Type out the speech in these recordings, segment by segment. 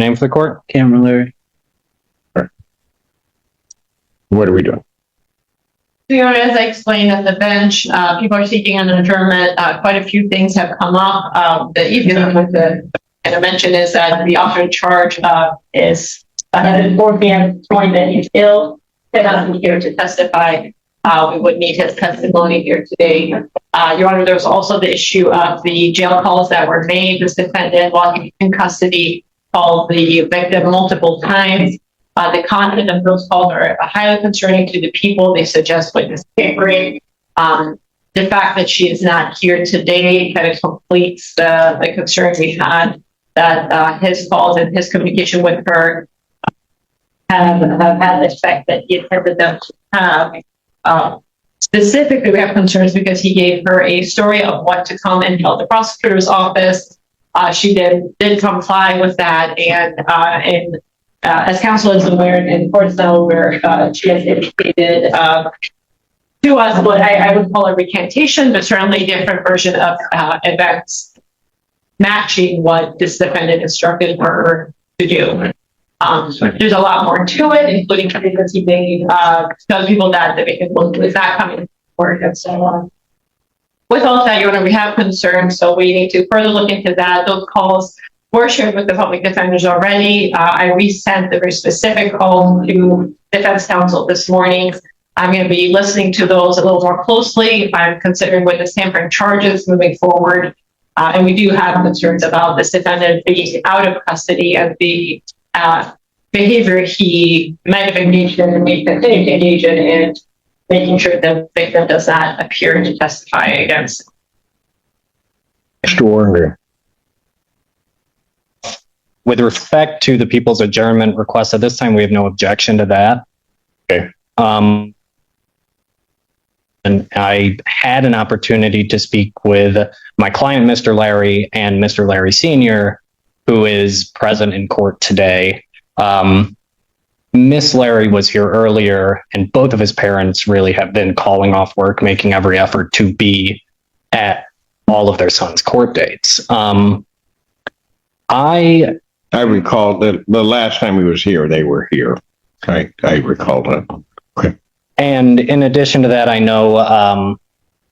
Name for the court? Cameron Larry. What are we doing? Your Honor, as I explained at the bench, people are seeking an adjournment. Quite a few things have come up. The easiest one to mention is that the officer in charge is informed me at the point that he's ill, cannot be here to testify. We would need his testimony here today. Your Honor, there's also the issue of the jail calls that were made. This defendant, while he was in custody, called the victim multiple times. The content of those calls are highly concerning to the people. They suggest witness tampering. The fact that she is not here today kind of completes the concern we had that his calls and his communication with her have had the effect that he intended them to have. Specifically, we have concerns because he gave her a story of what to come and tell the prosecutor's office. She did comply with that, and as counsel is aware, and courts know where she has indicated to us what I would call a recantation, but certainly a different version of events matching what this defendant instructed her to do. There's a lot more to it, including because he made tell people that the victim was not coming to court and so on. With all of that, Your Honor, we have concerns, so we need to further look into that. Those calls were shared with the public defenders already. I resent the very specific call to defense counsel this morning. I'm going to be listening to those a little more closely. I'm considering witness tampering charges moving forward. And we do have concerns about this defendant being out of custody and the behavior he might have engaged in and may continue to engage in, and making sure the victim does not appear to testify against. Extraordinary. With respect to the people's adjournment request, at this time, we have no objection to that. Okay. And I had an opportunity to speak with my client, Mr. Larry, and Mr. Larry Sr., who is present in court today. Miss Larry was here earlier, and both of his parents really have been calling off work, making every effort to be at all of their sons' court dates. I recall that the last time he was here, they were here. I recall that. Okay. And in addition to that, I know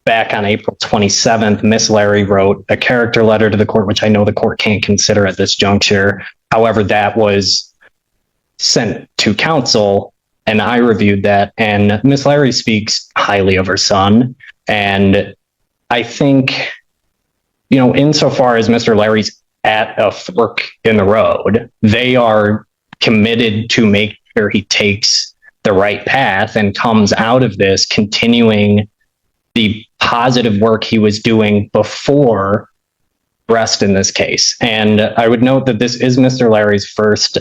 back on April 27th, Miss Larry wrote a character letter to the court, which I know the court can't consider at this juncture. However, that was sent to counsel, and I reviewed that, and Miss Larry speaks highly of her son. And I think, you know, insofar as Mr. Larry's at a fork in the road, they are committed to make sure he takes the right path and comes out of this continuing the positive work he was doing before arrest in this case. And I would note that this is Mr. Larry's first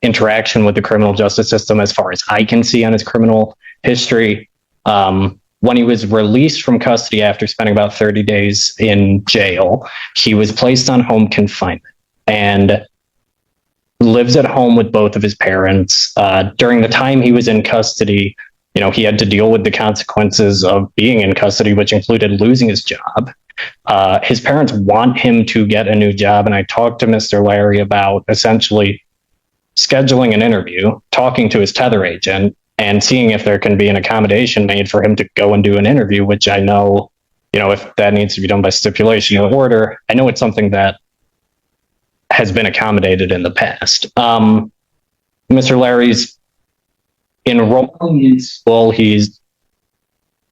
interaction with the criminal justice system as far as I can see on his criminal history. When he was released from custody after spending about 30 days in jail, he was placed on home confinement and lives at home with both of his parents. During the time he was in custody, you know, he had to deal with the consequences of being in custody, which included losing his job. His parents want him to get a new job, and I talked to Mr. Larry about essentially scheduling an interview, talking to his tether agent, and seeing if there can be an accommodation made for him to go and do an interview, which I know, you know, if that needs to be done by stipulation or order, I know it's something that has been accommodated in the past. Mr. Larry's enrolling in school. He's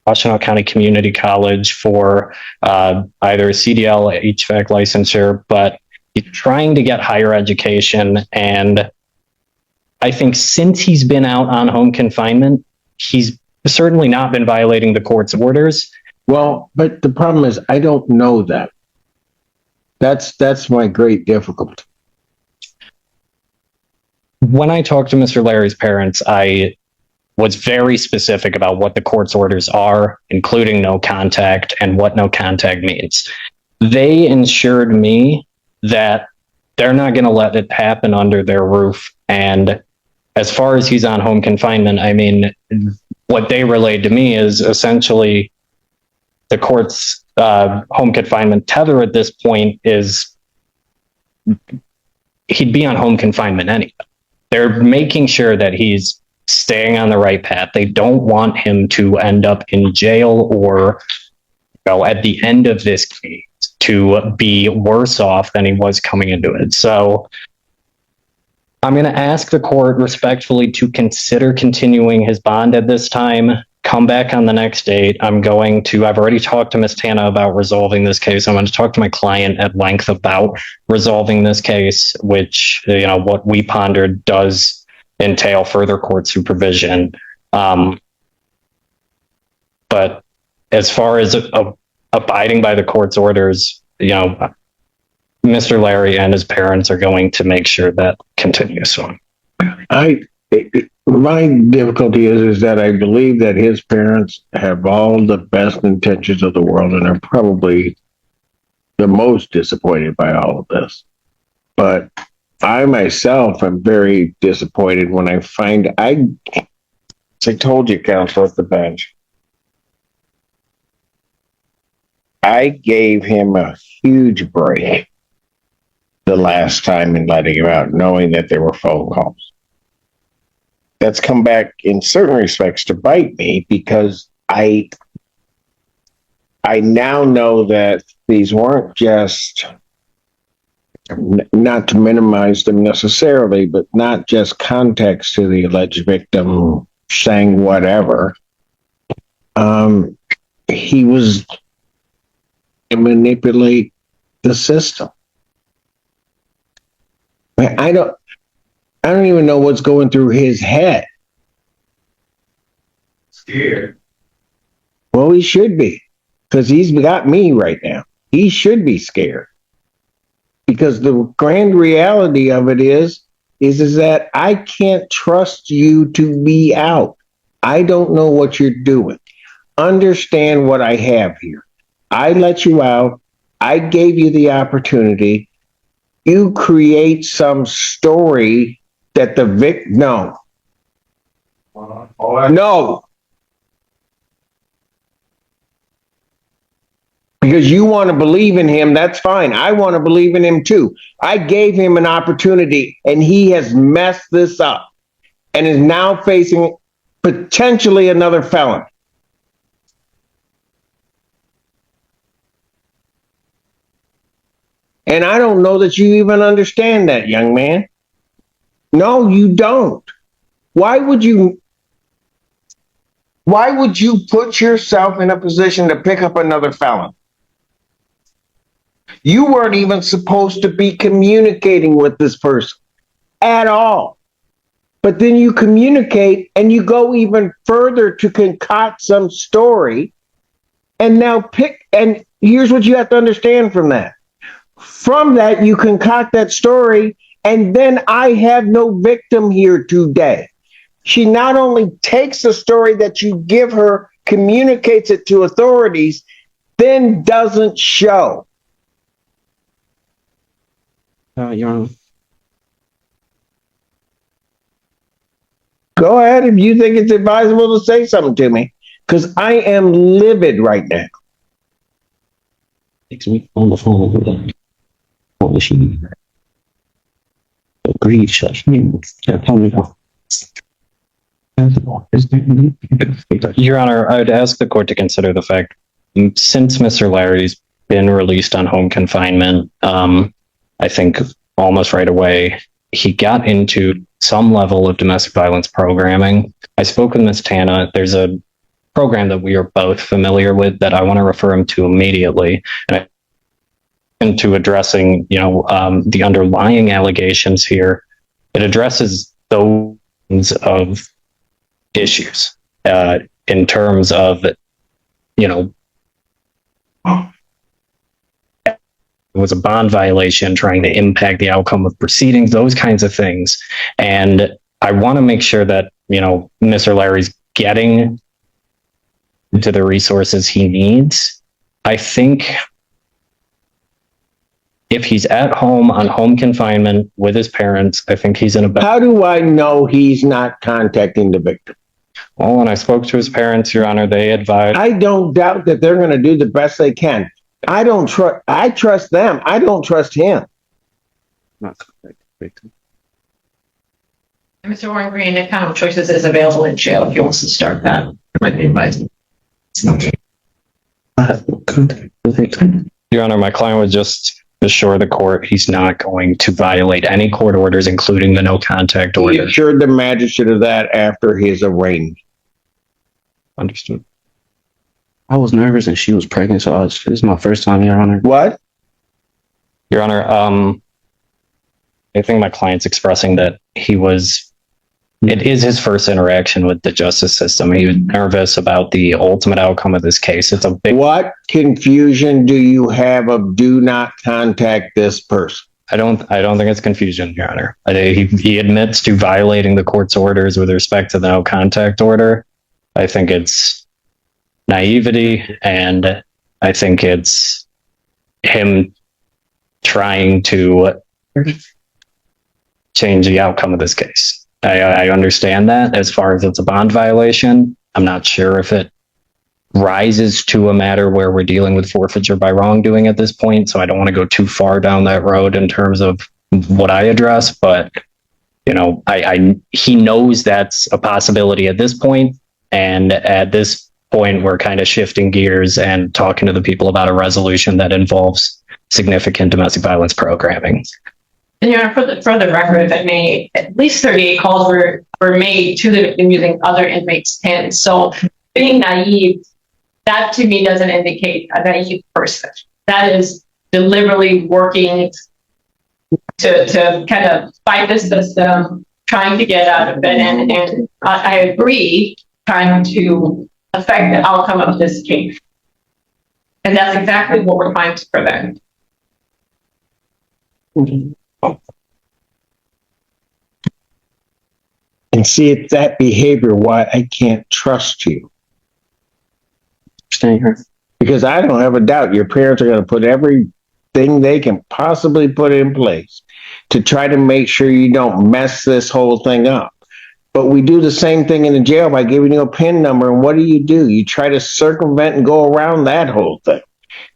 Washtenaw County Community College for either a CDL or HVAC licensure, but he's trying to get higher education. And I think since he's been out on home confinement, he's certainly not been violating the court's orders. Well, but the problem is, I don't know that. That's my great difficulty. When I talked to Mr. Larry's parents, I was very specific about what the court's orders are, including no contact and what no contact means. They assured me that they're not going to let it happen under their roof. And as far as he's on home confinement, I mean, what they relayed to me is essentially the court's home confinement tether at this point is he'd be on home confinement anyway. They're making sure that he's staying on the right path. They don't want him to end up in jail or, at the end of this case, to be worse off than he was coming into it. So I'm going to ask the court respectfully to consider continuing his bond at this time. Come back on the next date. I've already talked to Ms. Tana about resolving this case. I'm going to talk to my client at length about resolving this case, which, what we pondered does entail further court supervision. But as far as abiding by the court's orders, Mr. Larry and his parents are going to make sure that continues. My difficulty is that I believe that his parents have all the best intentions of the world and are probably the most disappointed by all of this. But I myself am very disappointed when I find as I told you, counsel at the bench, I gave him a huge break the last time in letting him out, knowing that there were phone calls. That's come back in certain respects to bite me, because I now know that these weren't just, not to minimize them necessarily, but not just context to the alleged victim saying whatever. He was to manipulate the system. I don't even know what's going through his head. Scared. Well, he should be, because he's got me right now. He should be scared, because the grand reality of it is that I can't trust you to be out. I don't know what you're doing. Understand what I have here. I let you out. I gave you the opportunity. You create some story that the no. Because you want to believe in him, that's fine. I want to believe in him too. I gave him an opportunity, and he has messed this up and is now facing potentially another felon. And I don't know that you even understand that, young man. No, you don't. Why would you put yourself in a position to pick up another felon? You weren't even supposed to be communicating with this person at all. But then you communicate and you go even further to concoct some story. And now and here's what you have to understand from that. From that, you concoct that story, and then I have no victim here today. She not only takes the story that you give her, communicates it to authorities, then doesn't show. Your Honor. Go ahead if you think it's advisable to say something to me, because I am livid right now. Takes me on the phone with them. What she agreed, tell me what. Your Honor, I would ask the court to consider the fact, since Mr. Larry's been released on home confinement, I think almost right away, he got into some level of domestic violence programming. I spoke with Ms. Tana. There's a program that we are both familiar with that I want to refer him to immediately. And into addressing, the underlying allegations here. It addresses those of issues in terms of, it was a bond violation trying to impact the outcome of proceedings, those kinds of things. And I want to make sure that, Mr. Larry's getting to the resources he needs. I think if he's at home on home confinement with his parents, I think he's in a better. How do I know he's not contacting the victim? Well, when I spoke to his parents, Your Honor, they advised. I don't doubt that they're going to do the best they can. I trust them. I don't trust him. Mr. Warren Green, what kind of choices is available in jail if he wants to start that? Might be advised. Your Honor, my client would just assure the court he's not going to violate any court orders, including the no contact He order. assured the magistrate of that after his arraignment. Understood. I was nervous and she was pregnant, so this is my first time, Your Honor. What? Your Honor, I think my client's expressing that it is his first interaction with the justice system. He was nervous about the ultimate outcome of this case. It's a big, What confusion do you have of do not contact this person? I don't think it's confusion, Your Honor. He admits to violating the court's orders with respect to the no contact order. I think it's naivety, and I think it's him trying to change the outcome of this case. I understand that as far as it's a bond violation. I'm not sure if it rises to a matter where we're dealing with forfeiture by wrongdoing at this point. So I don't want to go too far down that road in terms of what I address, but you know, he knows that's a possibility at this point. And at this point, we're kind of shifting gears and talking to the people about a resolution that involves significant domestic violence programming. And Your Honor, for the record, if I may, at least 38 calls were made to the victim using other inmates' pens. So being naive, that to me doesn't indicate a naive person. That is deliberately working to kind of fight the system, trying to get out of it. And I agree, trying to affect the outcome of this case. And that's exactly what we're trying to prevent. And see, it's that behavior why I can't trust you. Understand, Your Honor? Because I don't have a doubt your parents are going to put everything they can possibly put in place to try to make sure you don't mess this whole thing up. But we do the same thing in the jail by giving you a PIN number. And what do? You try to circumvent and go around that whole thing.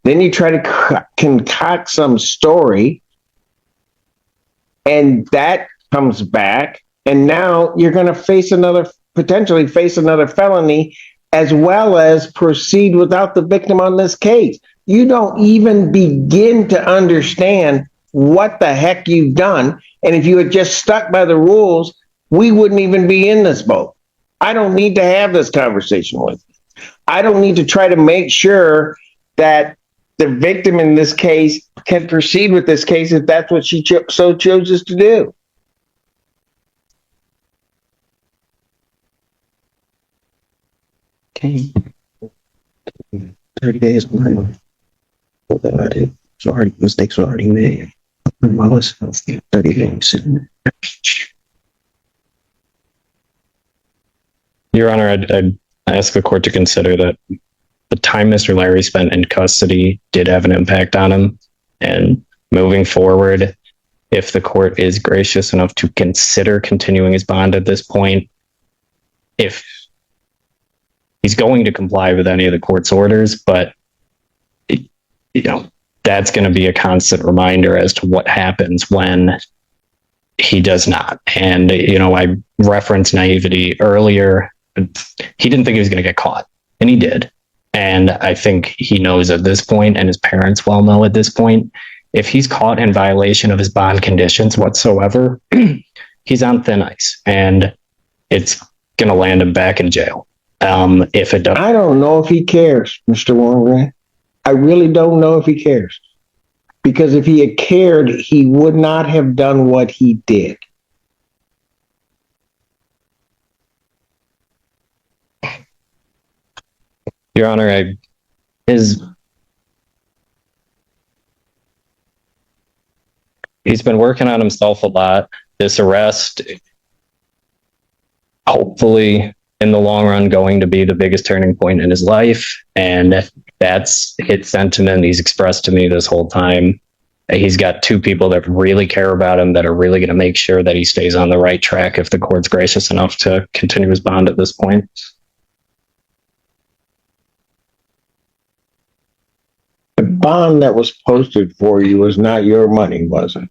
Then you try to concoct some story, and that comes back. And now you're going to potentially face another felony, as well as proceed without the victim on this case. You don't even begin to understand what the heck you've done. And if you had just stuck by the rules, we wouldn't even be in this boat. I don't need to have this conversation with you. I don't need to try to make sure that the victim in this case can proceed with this case if that's what she so chooses to do. Okay. 30 days. Mistakes were already made. I was 30 days. Your Honor, I'd ask the court to consider that the time Mr. Larry spent in custody did have an impact on him. And moving forward, if the court is gracious enough to consider continuing his bond at this point, if he's going to comply with any of the court's orders, but that's going to be a constant reminder as to what happens when he does not. And, I referenced naivety earlier. He didn't think he was going to get caught, and he did. And I think he knows at this point, and his parents well know at this point, if he's caught in violation of his bond conditions whatsoever, he's on thin ice, and it's going to land him back in jail. If it does, I don't know if he cares, Mr. Warren. I really don't know if he cares. Because if he had cared, he would not have done what he did. Your Honor, he's been working on himself a lot. This arrest, hopefully, in the long run, going to be the biggest turning point in his life. And that's his sentiment he's expressed to me this whole time. He's got two people that really care about him, that are really going to make sure that he stays on the right track if the court's gracious enough to continue his bond at this point. The bond that was posted for you was not your money, was it?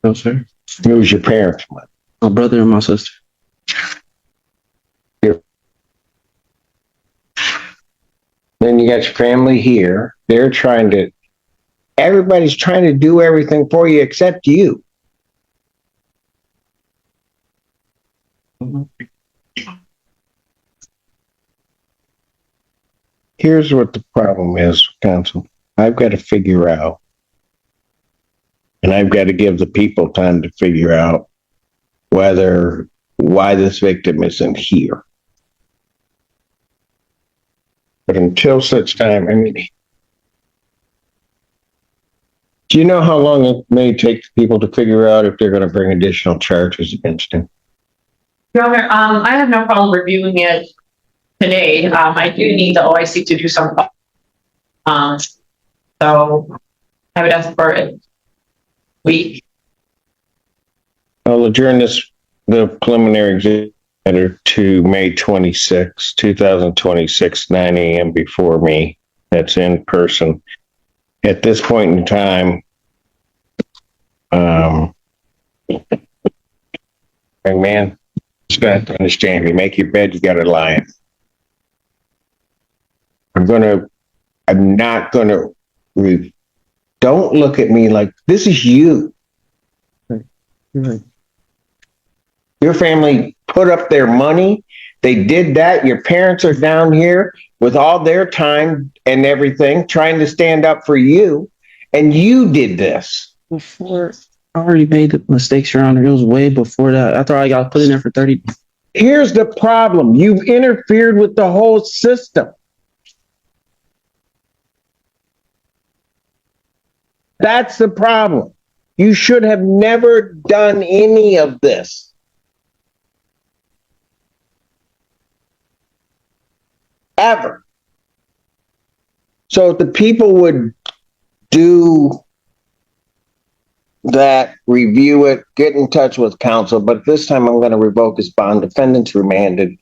No, sir. It was your parents' money. My brother and my sister. Then you got your family here. Everybody's trying to do everything for you except you. Here's what the problem is, counsel. I've got to figure out, and I've got to give the people time to figure out why this victim isn't here. But until such time, I mean, do you know how long it may take people to figure out if they're going to bring additional charges against him? Your Honor, I have no problem reviewing it today. I do need the OIC to do some. So I would ask for a week. I'll adjourn the preliminary exam matter to May 26, 2026, 9 a.m. before me. That's in person. At this point in time, young man, you got to understand, you make your bed, you got to lie in. I'm not going to, don't look at me like this is you. Right. Your family put up their money. They did that. Your parents are down here with all their time and everything, trying to stand up for you. And you did this. Before I already made the mistakes, Your Honor. It was way before that. I thought I got put in there for 30. Here's the problem. You've interfered with the whole system. That's the problem. You should have never done any of this. Ever. So if the people would do that, review it, get in touch with counsel, but this time I'm going to revoke his bond. Defendant's remanded.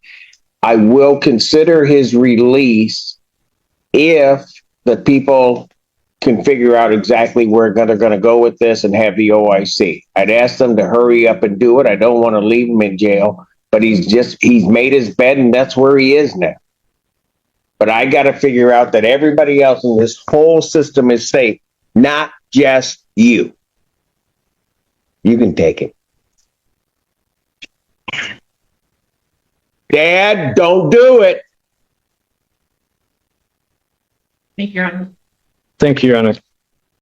I will consider his release if the people can figure out exactly where they're going to go with this and have the OIC. I'd ask them to hurry up and do it. I don't want to leave him in jail, but he's made his bed and that's where he is now. But I got to figure out that everybody else in this whole system is safe, not just you. You can take it. Dad, don't do it. Thank you, Your Honor. Thank you, Your Honor.